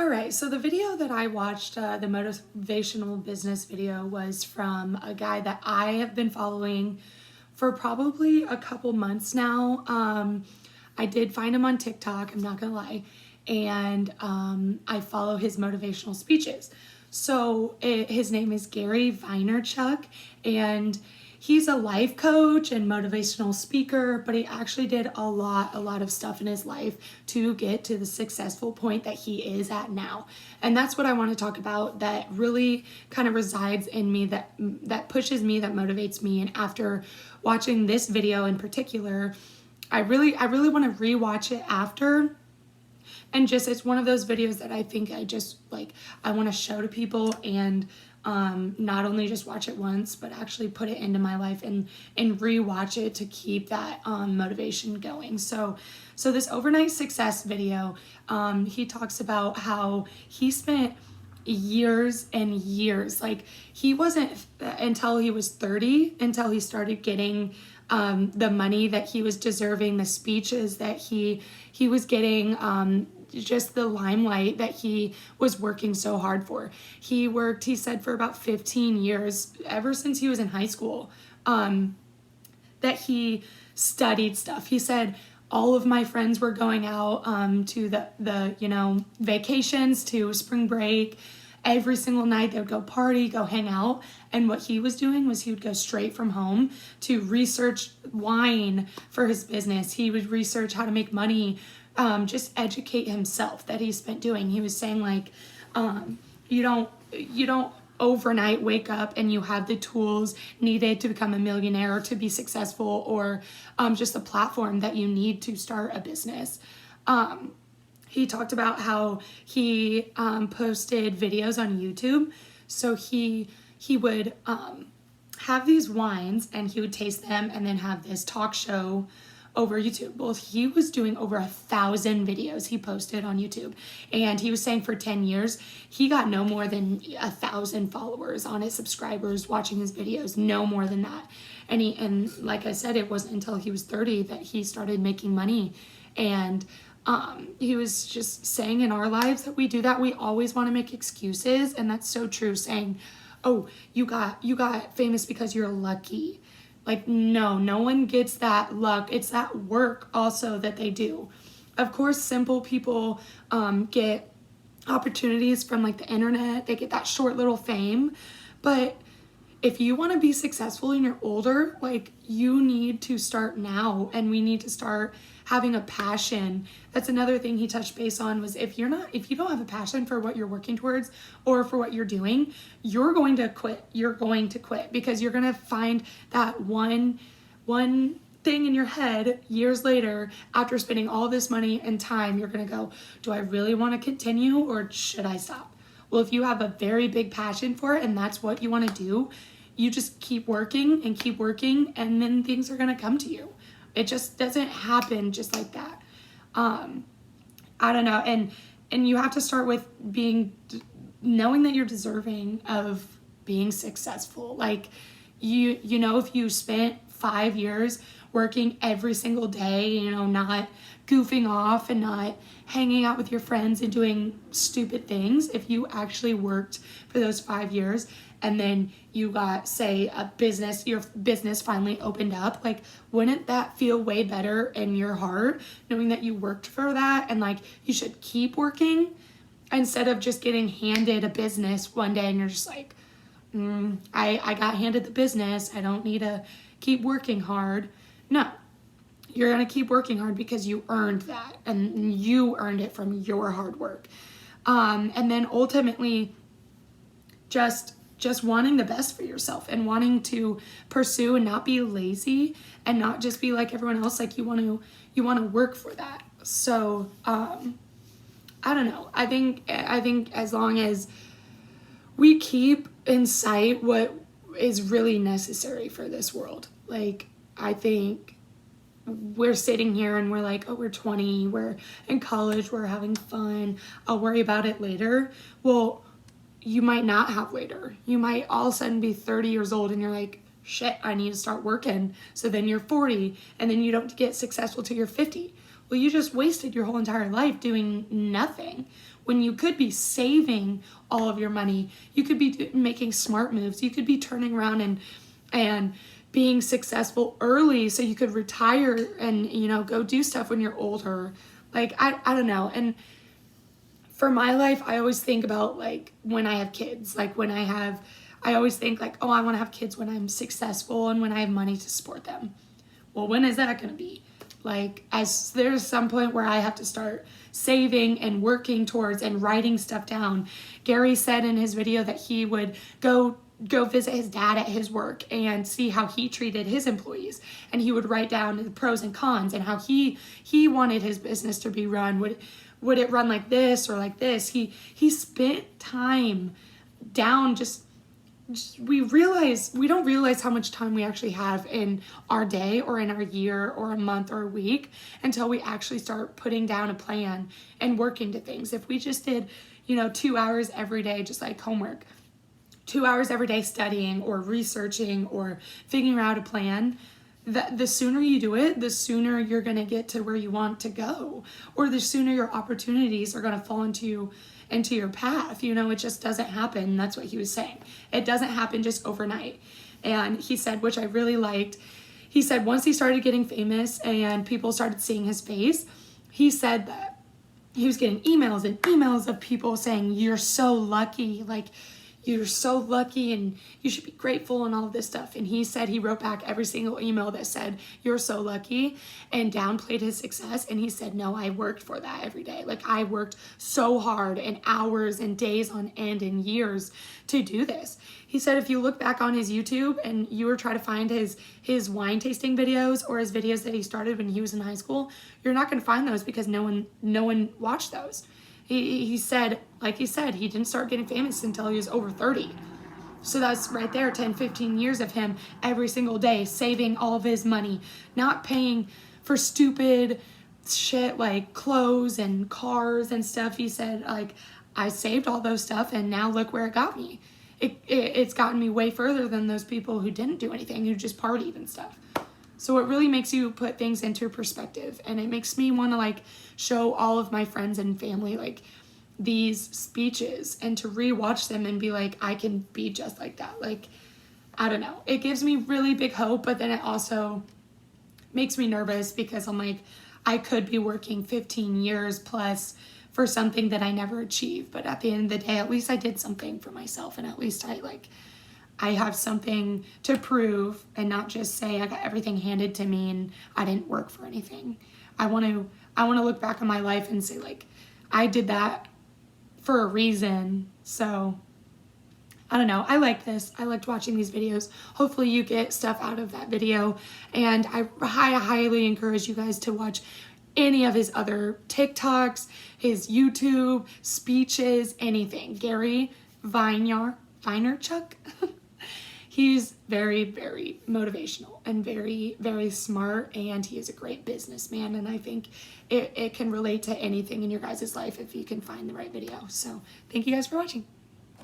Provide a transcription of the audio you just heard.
All right, so the video that I watched, the motivational business video, was from a guy that I have been following for probably a couple months now. I did find him on TikTok, I'm not gonna lie, and I follow his motivational speeches. So his name is Gary Vaynerchuk, and he's a life coach and motivational speaker, but he actually did a lot of stuff in his life to get to the successful point that he is at now. And that's what I want to talk about, that really kind of resides in me, that pushes me, that motivates me. And after watching this video in particular, I really want to rewatch it after. And just, it's one of those videos that I think I want to show to people, and not only just watch it once, but actually put it into my life and rewatch it to keep that motivation going. So this overnight success video, he talks about how he spent years and years, like he wasn't until he was 30 until he started getting the money that he was deserving, the speeches that he was getting, just the limelight that he was working so hard for. He worked, he said, for about 15 years, ever since he was in high school, that he studied stuff. He said, all of my friends were going out to the vacations, to spring break. Every single night they would go party, go hang out. And what he was doing was he would go straight from home to research wine for his business. He would research how to make money, just educate himself, that he spent doing. He was saying, like, you don't overnight wake up and you have the tools needed to become a millionaire or to be successful, or just a platform that you need to start a business. He talked about how he posted videos on YouTube. So he would have these wines and he would taste them and then have this talk show over YouTube. Well, he was doing over 1,000 videos he posted on YouTube. And he was saying for 10 years, he got no more than 1,000 followers on his subscribers watching his videos, no more than that. And like I said, it wasn't until he was 30 that he started making money. And he was just saying, in our lives that we do that, we always want to make excuses. And that's so true, saying, oh, you got famous because you're lucky. Like, no one gets that luck. It's that work also that they do. Of course, simple people get opportunities from like the internet. They get that short little fame. But if you want to be successful and you're older, like, you need to start now, and we need to start having a passion. That's another thing he touched base on, was if you don't have a passion for what you're working towards or for what you're doing, you're going to quit. You're going to quit because you're going to find that one thing in your head years later, after spending all this money and time, you're going to go, do I really want to continue or should I stop? Well, if you have a very big passion for it and that's what you want to do, you just keep working, and then things are going to come to you. It just doesn't happen just like that. I don't know. And you have to start with knowing that you're deserving of being successful. Like, you know, if you spent 5 years working every single day, not goofing off and not hanging out with your friends and doing stupid things, if you actually worked for those 5 years and then you got, say, your business finally opened up, like, wouldn't that feel way better in your heart, knowing that you worked for that and, like, you should keep working instead of just getting handed a business one day and you're just like, I got handed the business, I don't need to keep working hard. No, you're going to keep working hard because you earned that, and you earned it from your hard work. And then ultimately just wanting the best for yourself and wanting to pursue and not be lazy and not just be like everyone else. Like, you want to work for that. So, I don't know. I think as long as we keep in sight what is really necessary for this world, like, I think we're sitting here and we're like, oh, we're 20, we're in college, we're having fun, I'll worry about it later. Well, you might not have later. You might all of a sudden be 30 years old and you're like, shit, I need to start working. So then you're 40 and then you don't get successful till you're 50. Well, you just wasted your whole entire life doing nothing when you could be saving all of your money. You could be making smart moves. You could be turning around and being successful early so you could retire and, you know, go do stuff when you're older. Like, I don't know. And for my life, I always think about, like, when I have kids. Like, I always think, like, oh, I want to have kids when I'm successful and when I have money to support them. Well, when is that going to be? Like, as there's some point where I have to start saving and working towards and writing stuff down. Gary said in his video that he would go visit his dad at his work and see how he treated his employees, and he would write down the pros and cons and how he wanted his business to be run. Would it run like this or like this? He spent time down. Just we don't realize how much time we actually have in our day or in our year or a month or a week until we actually start putting down a plan and working to things. If we just did, you know, 2 hours every day, just like homework, 2 hours every day studying or researching or figuring out a plan, the sooner you do it, the sooner you're going to get to where you want to go, or the sooner your opportunities are going to fall into your path. You know, it just doesn't happen. That's what he was saying. It doesn't happen just overnight. And he said, which I really liked, he said once he started getting famous and people started seeing his face, he said that he was getting emails and emails of people saying, you're so lucky, like, you're so lucky and you should be grateful and all of this stuff. And he said he wrote back every single email that said, you're so lucky, and downplayed his success. And he said, no, I worked for that every day. Like, I worked so hard and hours and days on end and years to do this. He said if you look back on his YouTube and you were trying to find his wine tasting videos or his videos that he started when he was in high school, you're not going to find those because no one watched those. He said, like he said, he didn't start getting famous until he was over 30. So that's right there, 10, 15 years of him every single day saving all of his money, not paying for stupid shit like clothes and cars and stuff. He said, like, I saved all those stuff and now look where it got me. It's gotten me way further than those people who didn't do anything, who just partied and stuff. So it really makes you put things into perspective, and it makes me want to, like, show all of my friends and family, like, these speeches and to rewatch them and be like, I can be just like that. Like, I don't know. It gives me really big hope, but then it also makes me nervous because I'm like, I could be working 15 years plus for something that I never achieved. But at the end of the day, at least I did something for myself, and at least I have something to prove and not just say I got everything handed to me and I didn't work for anything. I want to look back on my life and say, like, I did that for a reason. So I don't know. I like this. I liked watching these videos. Hopefully you get stuff out of that video. And I highly encourage you guys to watch any of his other TikToks, his YouTube, speeches, anything. Gary Vaynerchuk. He's very, very motivational and very, very smart, and he is a great businessman, and I think it can relate to anything in your guys' life if you can find the right video. So thank you guys for watching.